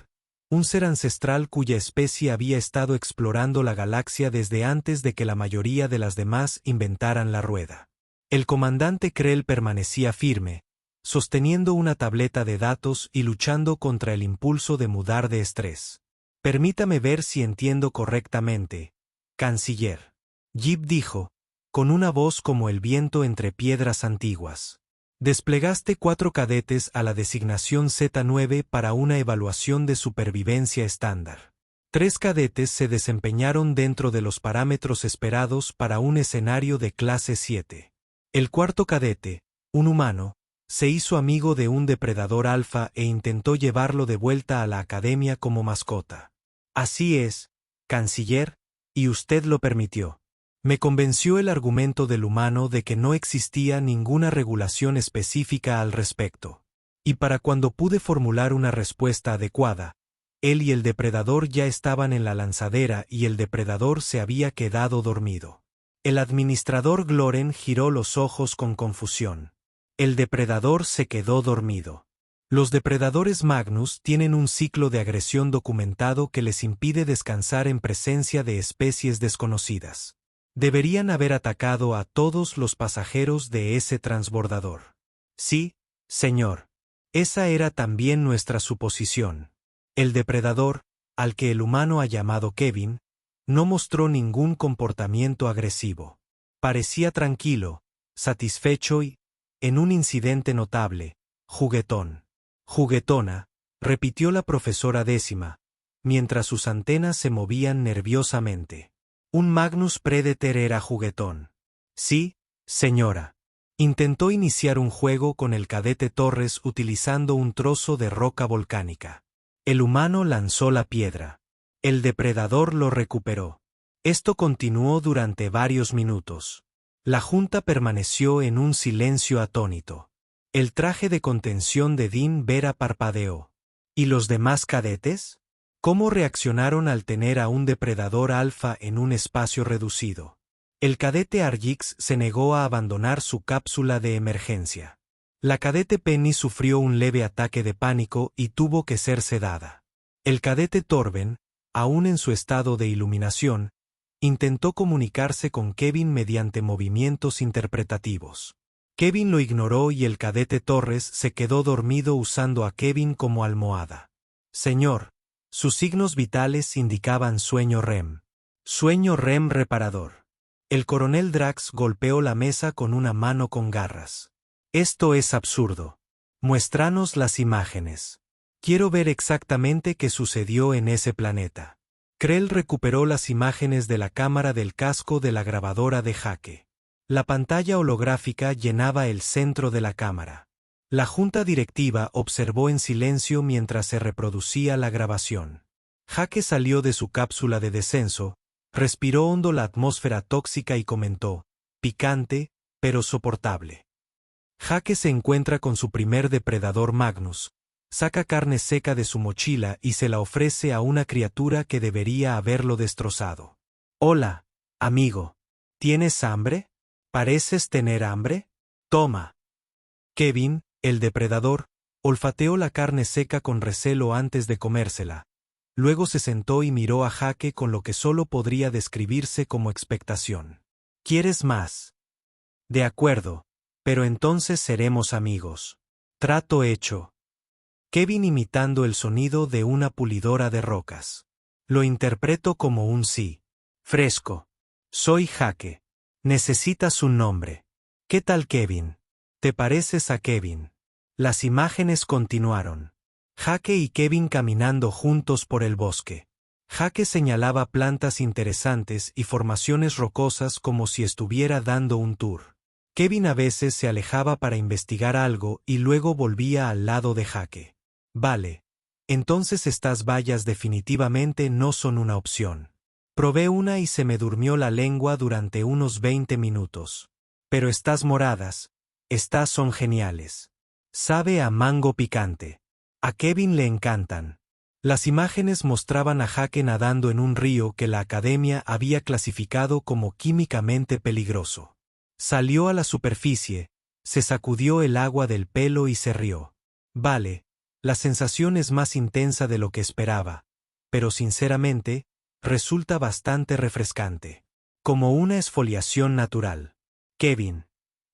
un ser ancestral cuya especie había estado explorando la galaxia desde antes de que la mayoría de las demás inventaran la rueda. El comandante Krell permanecía firme, sosteniendo una tableta de datos y luchando contra el impulso de mudar de estrés. «Permítame ver si entiendo correctamente, canciller», Yib dijo, con una voz como el viento entre piedras antiguas. «Desplegaste 4 cadetes a la designación Z9 para una evaluación de supervivencia estándar. 3 cadetes se desempeñaron dentro de los parámetros esperados para un escenario de clase 7. El 4.º cadete, un humano, Se hizo amigo de un depredador alfa e intentó llevarlo de vuelta a la academia como mascota. Así es, canciller, y usted lo permitió. Me convenció el argumento del humano de que no existía ninguna regulación específica al respecto. Y para cuando pude formular una respuesta adecuada, él y el depredador ya estaban en la lanzadera y el depredador se había quedado dormido. El administrador Gloren giró los ojos con confusión. El depredador se quedó dormido. Los depredadores Magnus tienen un ciclo de agresión documentado que les impide descansar en presencia de especies desconocidas. Deberían haber atacado a todos los pasajeros de ese transbordador. Sí, señor. Esa era también nuestra suposición. El depredador, al que el humano ha llamado Kevin, no mostró ningún comportamiento agresivo. Parecía tranquilo, satisfecho y, en un incidente notable, juguetón. Juguetona, repitió la profesora décima, mientras sus antenas se movían nerviosamente. Un Magnus Predator era juguetón. Sí, señora. Intentó iniciar un juego con el cadete Torres utilizando un trozo de roca volcánica. El humano lanzó la piedra. El depredador lo recuperó. Esto continuó durante varios minutos. La junta permaneció en un silencio atónito. El traje de contención de Dean Vera parpadeó. ¿Y los demás cadetes? ¿Cómo reaccionaron al tener a un depredador alfa en un espacio reducido? El cadete Argyx se negó a abandonar su cápsula de emergencia. La cadete Penny sufrió un leve ataque de pánico y tuvo que ser sedada. El cadete Torben, aún en su estado de iluminación, intentó comunicarse con Kevin mediante movimientos interpretativos. Kevin lo ignoró y el cadete Torres se quedó dormido usando a Kevin como almohada. Señor, sus signos vitales indicaban sueño REM. Sueño REM reparador. El coronel Drax golpeó la mesa con una mano con garras. Esto es absurdo. Muéstranos las imágenes. Quiero ver exactamente qué sucedió en ese planeta. Krell recuperó las imágenes de la cámara del casco de la grabadora de Jaque. La pantalla holográfica llenaba el centro de la cámara. La junta directiva observó en silencio mientras se reproducía la grabación. Jaque salió de su cápsula de descenso, respiró hondo la atmósfera tóxica y comentó, picante, pero soportable. Jaque se encuentra con su primer depredador Magnus. Saca carne seca de su mochila y se la ofrece a una criatura que debería haberlo destrozado. Hola, amigo. ¿Tienes hambre? ¿Pareces tener hambre? Toma. Kevin, el depredador, olfateó la carne seca con recelo antes de comérsela. Luego se sentó y miró a Jaque con lo que solo podría describirse como expectación. ¿Quieres más? De acuerdo, pero entonces seremos amigos. Trato hecho. Kevin imitando el sonido de una pulidora de rocas. Lo interpreto como un sí. Fresco. Soy Jaque. Necesitas un nombre. ¿Qué tal Kevin? ¿Te pareces a Kevin? Las imágenes continuaron. Jaque y Kevin caminando juntos por el bosque. Jaque señalaba plantas interesantes y formaciones rocosas como si estuviera dando un tour. Kevin a veces se alejaba para investigar algo y luego volvía al lado de Jaque. Vale. Entonces estas bayas definitivamente no son una opción. Probé una y se me durmió la lengua durante unos 20 minutos. Pero estas moradas, estas son geniales. Sabe a mango picante. A Kevin le encantan. Las imágenes mostraban a Jaque nadando en un río que la academia había clasificado como químicamente peligroso. Salió a la superficie, se sacudió el agua del pelo y se rió. Vale. La sensación es más intensa de lo que esperaba, pero sinceramente, resulta bastante refrescante. Como una exfoliación natural. Kevin.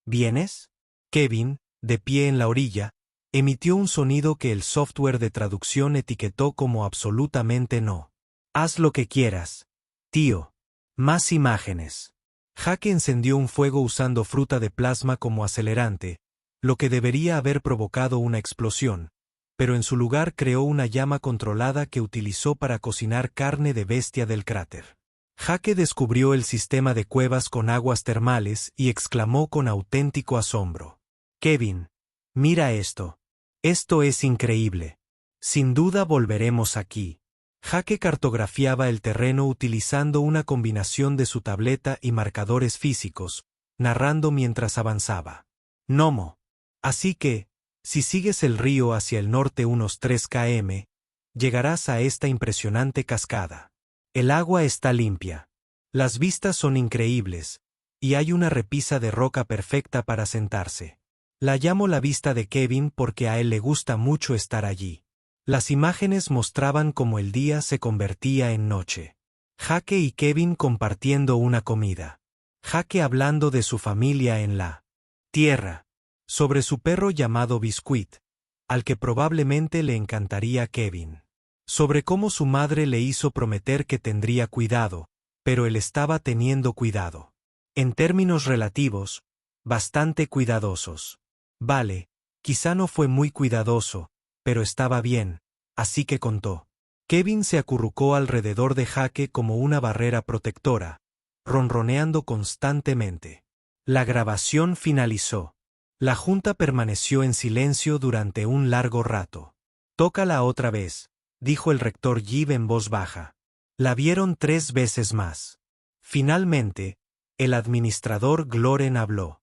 ¿Vienes? Kevin, de pie en la orilla, emitió un sonido que el software de traducción etiquetó como absolutamente no. Haz lo que quieras. Tío. Más imágenes. Jaque encendió un fuego usando fruta de plasma como acelerante, lo que debería haber provocado una explosión, pero en su lugar creó una llama controlada que utilizó para cocinar carne de bestia del cráter. Jaque descubrió el sistema de cuevas con aguas termales y exclamó con auténtico asombro. Kevin, Mira esto. Esto es increíble. Sin duda volveremos aquí. Jake cartografiaba el terreno utilizando una combinación de su tableta y marcadores físicos, narrando mientras avanzaba. Nomo. Así que, si sigues el río hacia el norte unos 3 km, llegarás a esta impresionante cascada. El agua está limpia. Las vistas son increíbles, y hay una repisa de roca perfecta para sentarse. La llamo la vista de Kevin porque a él le gusta mucho estar allí. Las imágenes mostraban cómo el día se convertía en noche. Jake y Kevin compartiendo una comida. Jake hablando de su familia en la tierra. Sobre su perro llamado Biscuit, al que probablemente le encantaría Kevin. Sobre cómo su madre le hizo prometer que tendría cuidado, pero él estaba teniendo cuidado. En términos relativos, bastante cuidadosos. Vale, quizá no fue muy cuidadoso, pero estaba bien, así que contó. Kevin se acurrucó alrededor de Jake como una barrera protectora, ronroneando constantemente. La grabación finalizó. La junta permaneció en silencio durante un largo rato. Tócala otra vez, dijo el rector Gibb en voz baja. La vieron 3 veces más. Finalmente, el administrador Gloren habló.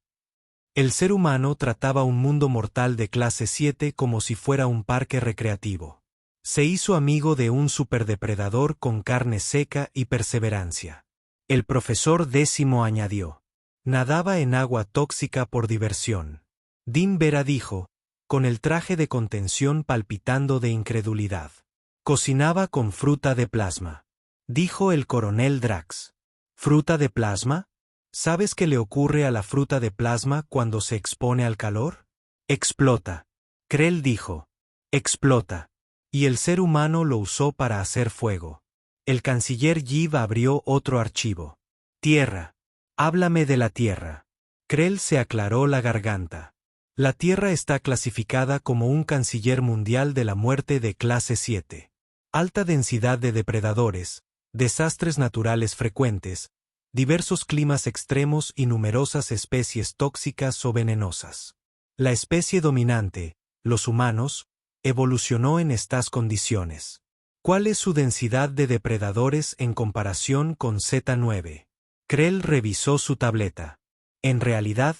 El ser humano trataba un mundo mortal de clase 7 como si fuera un parque recreativo. Se hizo amigo de un superdepredador con carne seca y perseverancia. El profesor 10º añadió. Nadaba en agua tóxica por diversión. Dean Vera dijo, con el traje de contención palpitando de incredulidad. Cocinaba con fruta de plasma. Dijo el coronel Drax. ¿Fruta de plasma? ¿Sabes qué le ocurre a la fruta de plasma cuando se expone al calor? Explota. Krell dijo. Explota. Y el ser humano lo usó para hacer fuego. El canciller Gibb abrió otro archivo. Tierra. Háblame de la Tierra. Krell se aclaró la garganta. La Tierra está clasificada como un canciller mundial de la muerte de clase 7. Alta densidad de depredadores, desastres naturales frecuentes, diversos climas extremos y numerosas especies tóxicas o venenosas. La especie dominante, los humanos, evolucionó en estas condiciones. ¿Cuál es su densidad de depredadores en comparación con Z9? Krell revisó su tableta. En realidad,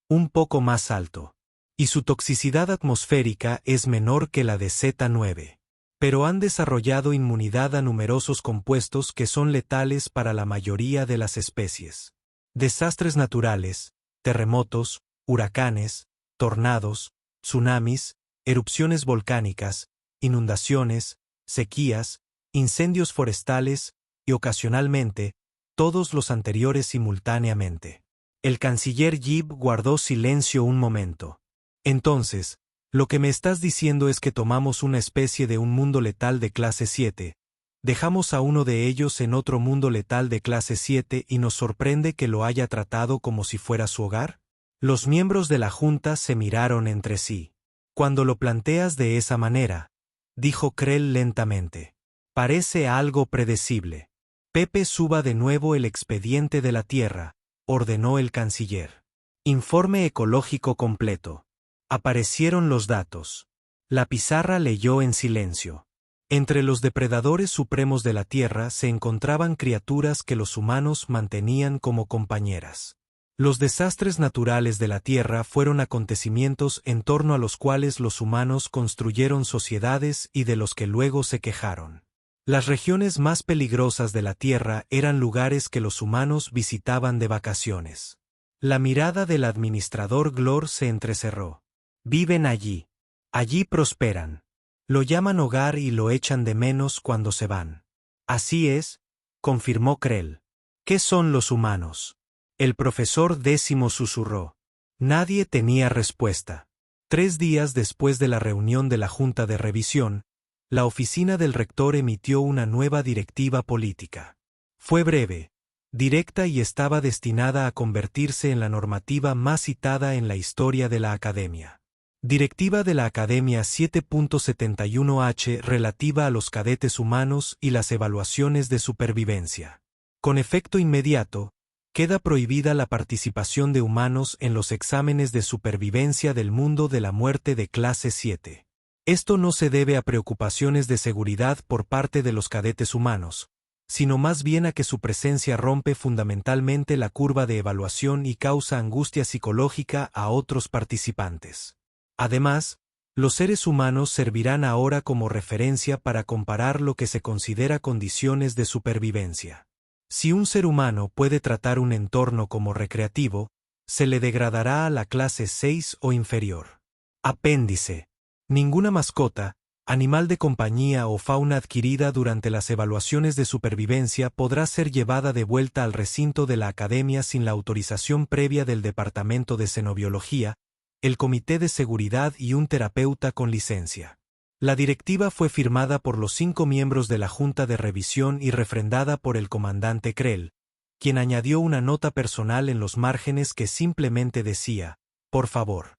un poco más alto. Y su toxicidad atmosférica es menor que la de Z9. Pero han desarrollado inmunidad a numerosos compuestos que son letales para la mayoría de las especies. Desastres naturales, terremotos, huracanes, tornados, tsunamis, erupciones volcánicas, inundaciones, sequías, incendios forestales y ocasionalmente, todos los anteriores simultáneamente. El canciller Gibb guardó silencio un momento. Entonces, lo que me estás diciendo es que tomamos una especie de un mundo letal de clase 7, dejamos a uno de ellos en otro mundo letal de clase 7 y nos sorprende que lo haya tratado como si fuera su hogar? Los miembros de la junta se miraron entre sí. Cuando lo planteas de esa manera, dijo Krell lentamente, parece algo predecible. Pepe suba de nuevo el expediente de la Tierra, ordenó el canciller. Informe ecológico completo. Aparecieron los datos. La pizarra leyó en silencio. Entre los depredadores supremos de la Tierra se encontraban criaturas que los humanos mantenían como compañeras. Los desastres naturales de la Tierra fueron acontecimientos en torno a los cuales los humanos construyeron sociedades y de los que luego se quejaron. Las regiones más peligrosas de la Tierra eran lugares que los humanos visitaban de vacaciones. La mirada del administrador Glor se entrecerró. Viven allí. Allí prosperan. Lo llaman hogar y lo echan de menos cuando se van. Así es, confirmó Krell. ¿Qué son los humanos? El profesor 10º susurró. Nadie tenía respuesta. 3 días después de la reunión de la Junta de Revisión, la oficina del rector emitió una nueva directiva política. Fue breve, directa y estaba destinada a convertirse en la normativa más citada en la historia de la Academia. Directiva de la Academia 7.71H relativa a los cadetes humanos y las evaluaciones de supervivencia. Con efecto inmediato, Queda prohibida la participación de humanos en los exámenes de supervivencia del mundo de la muerte de clase 7. Esto no se debe a preocupaciones de seguridad por parte de los cadetes humanos, sino más bien a que su presencia rompe fundamentalmente la curva de evaluación y causa angustia psicológica a otros participantes. Además, los seres humanos servirán ahora como referencia para comparar lo que se considera condiciones de supervivencia. Si un ser humano puede tratar un entorno como recreativo, se le degradará a la clase 6 o inferior. Apéndice. Ninguna mascota, animal de compañía o fauna adquirida durante las evaluaciones de supervivencia podrá ser llevada de vuelta al recinto de la academia sin la autorización previa del Departamento de Xenobiología, el Comité de Seguridad y un terapeuta con licencia. La directiva fue firmada por los 5 miembros de la Junta de Revisión y refrendada por el comandante Krell, quien añadió una nota personal en los márgenes que simplemente decía, por favor.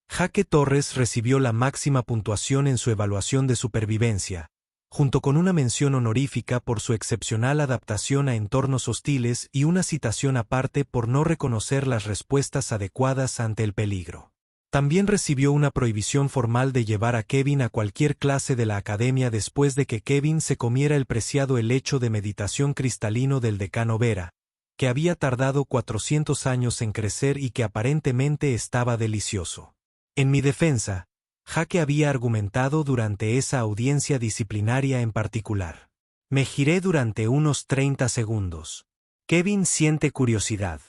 Jaque Torres recibió la máxima puntuación en su evaluación de supervivencia, junto con una mención honorífica por su excepcional adaptación a entornos hostiles y una citación aparte por no reconocer las respuestas adecuadas ante el peligro. También recibió una prohibición formal de llevar a Kevin a cualquier clase de la academia después de que Kevin se comiera el preciado helecho de meditación cristalino del decano Vera, que había tardado 400 años en crecer y que aparentemente estaba delicioso. En mi defensa, Jaque había argumentado durante esa audiencia disciplinaria en particular. Me giré durante unos 30 segundos. Kevin siente curiosidad.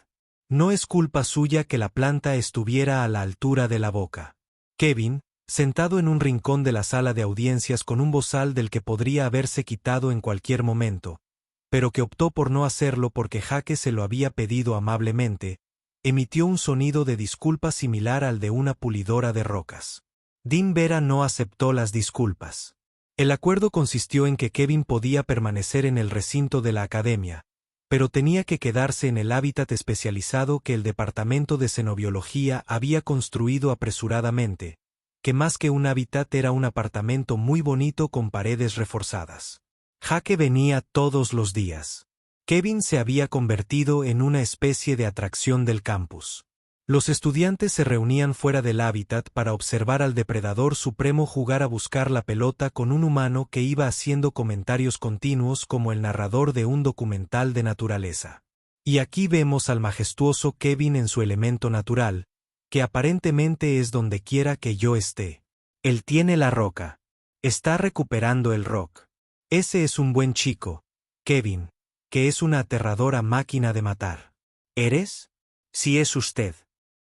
No es culpa suya que la planta estuviera a la altura de la boca. Kevin, sentado en un rincón de la sala de audiencias con un bozal del que podría haberse quitado en cualquier momento, pero que optó por no hacerlo porque Jaque se lo había pedido amablemente, emitió un sonido de disculpa similar al de una pulidora de rocas. Dean Vera no aceptó las disculpas. El acuerdo consistió en que Kevin podía permanecer en el recinto de la academia, pero tenía que quedarse en el hábitat especializado que el Departamento de Xenobiología había construido apresuradamente, que más que un hábitat era un apartamento muy bonito con paredes reforzadas. Jaque venía todos los días. Kevin se había convertido en una especie de atracción del campus. Los estudiantes se reunían fuera del hábitat para observar al depredador supremo jugar a buscar la pelota con un humano que iba haciendo comentarios continuos como el narrador de un documental de naturaleza. Y aquí vemos al majestuoso Kevin en su elemento natural, que aparentemente es donde quiera que yo esté. Él tiene la roca. Está recuperando el rock. Ese es un buen chico, Kevin, que es una aterradora máquina de matar. ¿Eres? Sí es usted.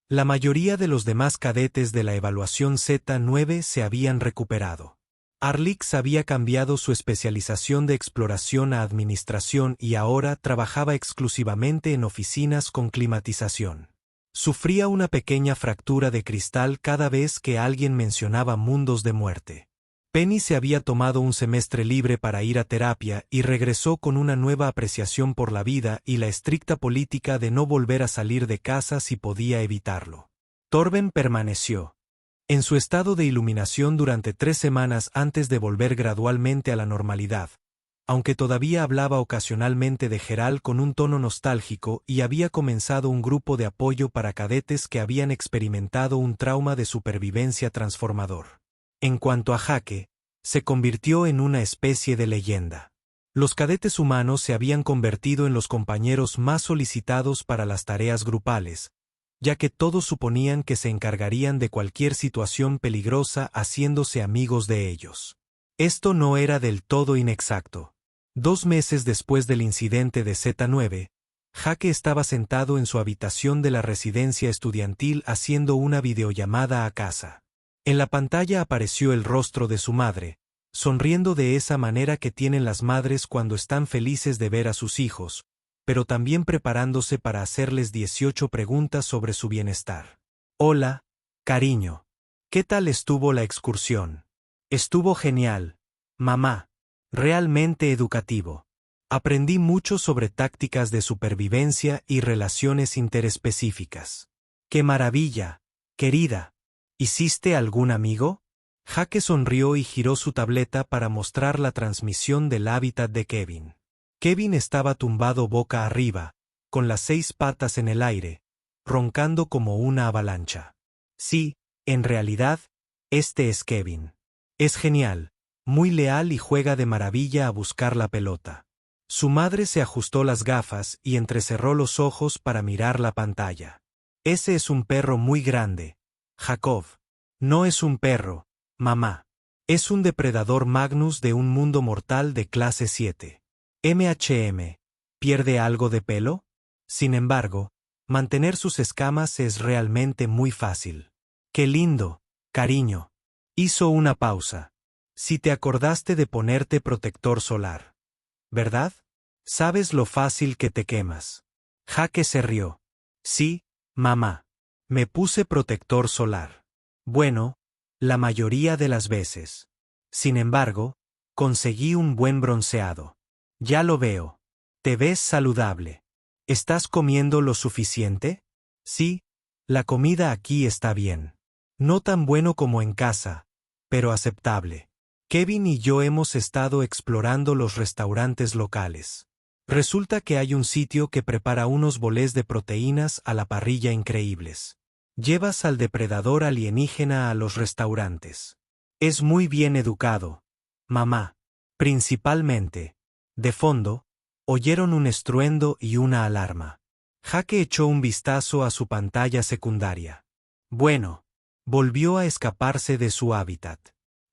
La mayoría de los demás cadetes de la evaluación Z9 se habían recuperado. Arlix había cambiado su especialización de exploración a administración y ahora trabajaba exclusivamente en oficinas con climatización. Sufría una pequeña fractura de cristal cada vez que alguien mencionaba mundos de muerte. Penny se había tomado un semestre libre para ir a terapia y regresó con una nueva apreciación por la vida y la estricta política de no volver a salir de casa si podía evitarlo. Torben permaneció en su estado de iluminación durante 3 semanas antes de volver gradualmente a la normalidad, aunque todavía hablaba ocasionalmente de Geralt con un tono nostálgico y había comenzado un grupo de apoyo para cadetes que habían experimentado un trauma de supervivencia transformador. En cuanto a Jaque, se convirtió en una especie de leyenda. Los cadetes humanos se habían convertido en los compañeros más solicitados para las tareas grupales, ya que todos suponían que se encargarían de cualquier situación peligrosa haciéndose amigos de ellos. Esto no era del todo inexacto. 2 meses después del incidente de Z9, Jaque estaba sentado en su habitación de la residencia estudiantil haciendo una videollamada a casa. En la pantalla apareció el rostro de su madre, sonriendo de esa manera que tienen las madres cuando están felices de ver a sus hijos, pero también preparándose para hacerles 18 preguntas sobre su bienestar. Hola, cariño. ¿Qué tal estuvo la excursión? Estuvo genial, mamá. Realmente educativo. Aprendí mucho sobre tácticas de supervivencia y relaciones interespecíficas. ¡Qué maravilla, querida! ¿Hiciste algún amigo? Jaque sonrió y giró su tableta para mostrar la transmisión del hábitat de Kevin. Kevin estaba tumbado boca arriba, con las 6 patas en el aire, roncando como una avalancha. Sí, en realidad, este es Kevin. Es genial, muy leal y juega de maravilla a buscar la pelota. Su madre se ajustó las gafas y entrecerró los ojos para mirar la pantalla. Ese es un perro muy grande, Jacob. No es un perro, mamá. Es un depredador Magnus de un mundo mortal de clase 7. ¿Pierde algo de pelo? Sin embargo, mantener sus escamas es realmente muy fácil. ¡Qué lindo, cariño! Hizo una pausa. Si te acordaste de ponerte protector solar, ¿verdad? Sabes lo fácil que te quemas. Jake se rió. Sí, mamá. Me puse protector solar. Bueno, la mayoría de las veces. Sin embargo, conseguí un buen bronceado. Ya lo veo. Te ves saludable. ¿Estás comiendo lo suficiente? Sí, la comida aquí está bien. No tan bueno como en casa, pero aceptable. Kevin y yo hemos estado explorando los restaurantes locales. Resulta que hay un sitio que prepara unos bolés de proteínas a la parrilla increíbles. Llevas al depredador alienígena a los restaurantes. Es muy bien educado, mamá. Principalmente. De fondo, oyeron un estruendo y una alarma. Jake echó un vistazo a su pantalla secundaria. Bueno, volvió a escaparse de su hábitat.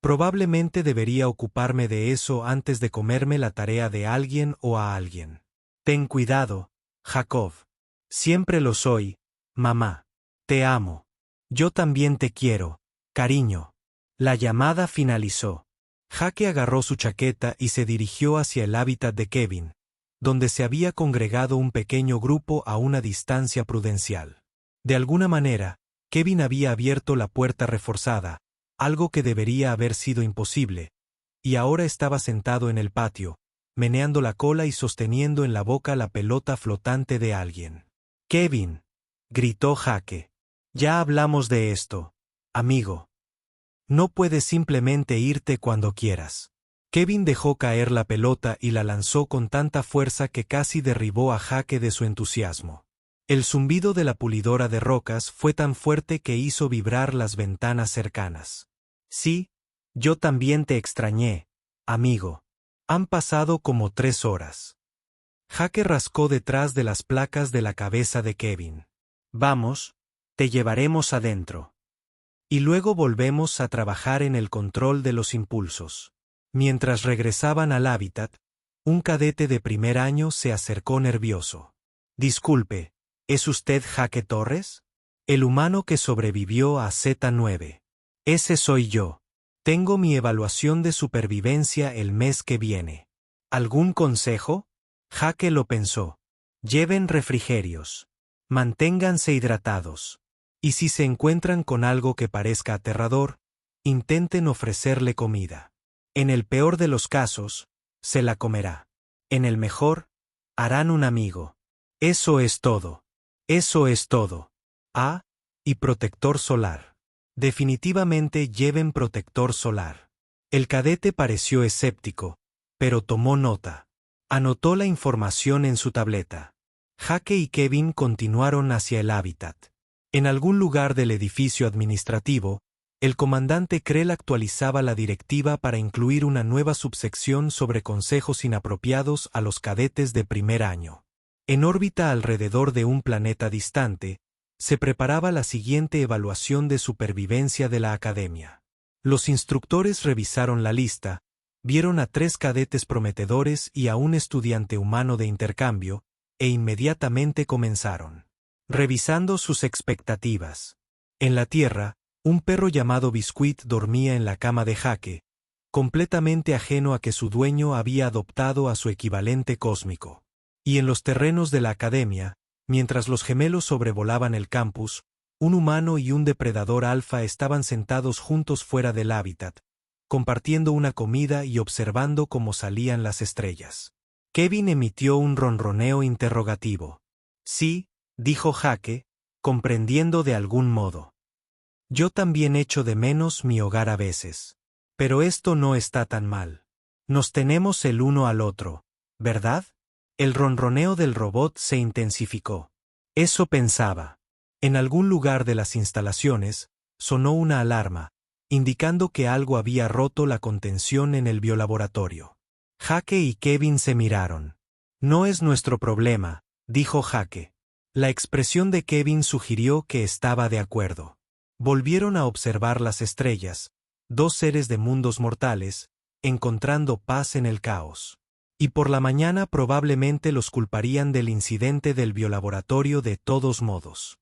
Probablemente debería ocuparme de eso antes de comerme la tarea de alguien o a alguien. Ten cuidado, Jacob. Siempre lo soy, mamá. Te amo. Yo también te quiero, cariño. La llamada finalizó. Jake agarró su chaqueta y se dirigió hacia el hábitat de Kevin, donde se había congregado un pequeño grupo a una distancia prudencial. De alguna manera, Kevin había abierto la puerta reforzada, algo que debería haber sido imposible, y ahora estaba sentado en el patio, meneando la cola y sosteniendo en la boca la pelota flotante de alguien. «Kevin», gritó Jake. «Ya hablamos de esto, amigo. No puedes simplemente irte cuando quieras». Kevin dejó caer la pelota y la lanzó con tanta fuerza que casi derribó a Jake de su entusiasmo. El zumbido de la pulidora de rocas fue tan fuerte que hizo vibrar las ventanas cercanas. «Sí, yo también te extrañé, amigo. Han pasado como 3 horas». Jake rascó detrás de las placas de la cabeza de Kevin. «Vamos, te llevaremos adentro. Y luego volvemos a trabajar en el control de los impulsos». Mientras regresaban al hábitat, un cadete de primer año se acercó nervioso. «Disculpe, ¿es usted Jake Torres? El humano que sobrevivió a Z9. Ese soy yo. Tengo mi evaluación de supervivencia el mes que viene. ¿Algún consejo?» Jake lo pensó. «Lleven refrigerios. Manténganse hidratados. Y si se encuentran con algo que parezca aterrador, intenten ofrecerle comida. En el peor de los casos, se la comerá. En el mejor, harán un amigo. Eso es todo. Eso es todo. Ah, y protector solar. Definitivamente lleven protector solar». El cadete pareció escéptico, pero tomó nota. Anotó la información en su tableta. Jake y Kevin continuaron hacia el hábitat. En algún lugar del edificio administrativo, el comandante Krell actualizaba la directiva para incluir una nueva subsección sobre consejos inapropiados a los cadetes de primer año. En órbita alrededor de un planeta distante, se preparaba la siguiente evaluación de supervivencia de la academia. Los instructores revisaron la lista, vieron a 3 cadetes prometedores y a un estudiante humano de intercambio, e inmediatamente comenzaron. Revisando sus expectativas. En la Tierra, un perro llamado Biscuit dormía en la cama de Jake, completamente ajeno a que su dueño había adoptado a su equivalente cósmico. Y en los terrenos de la academia, mientras los gemelos sobrevolaban el campus, un humano y un depredador alfa estaban sentados juntos fuera del hábitat, compartiendo una comida y observando cómo salían las estrellas. Kevin emitió un ronroneo interrogativo. «Sí», dijo Jake, comprendiendo de algún modo. «Yo también echo de menos mi hogar a veces. Pero esto no está tan mal. Nos tenemos el uno al otro, ¿verdad? El ronroneo del robot se intensificó. Eso pensaba. En algún lugar de las instalaciones, sonó una alarma, indicando que algo había roto la contención en el biolaboratorio. Jake y Kevin se miraron. No es nuestro problema, dijo Jake. La expresión de Kevin sugirió que estaba de acuerdo. Volvieron a observar las estrellas, dos seres de mundos mortales, encontrando paz en el caos. Y por la mañana probablemente los culparían del incidente del biolaboratorio de todos modos.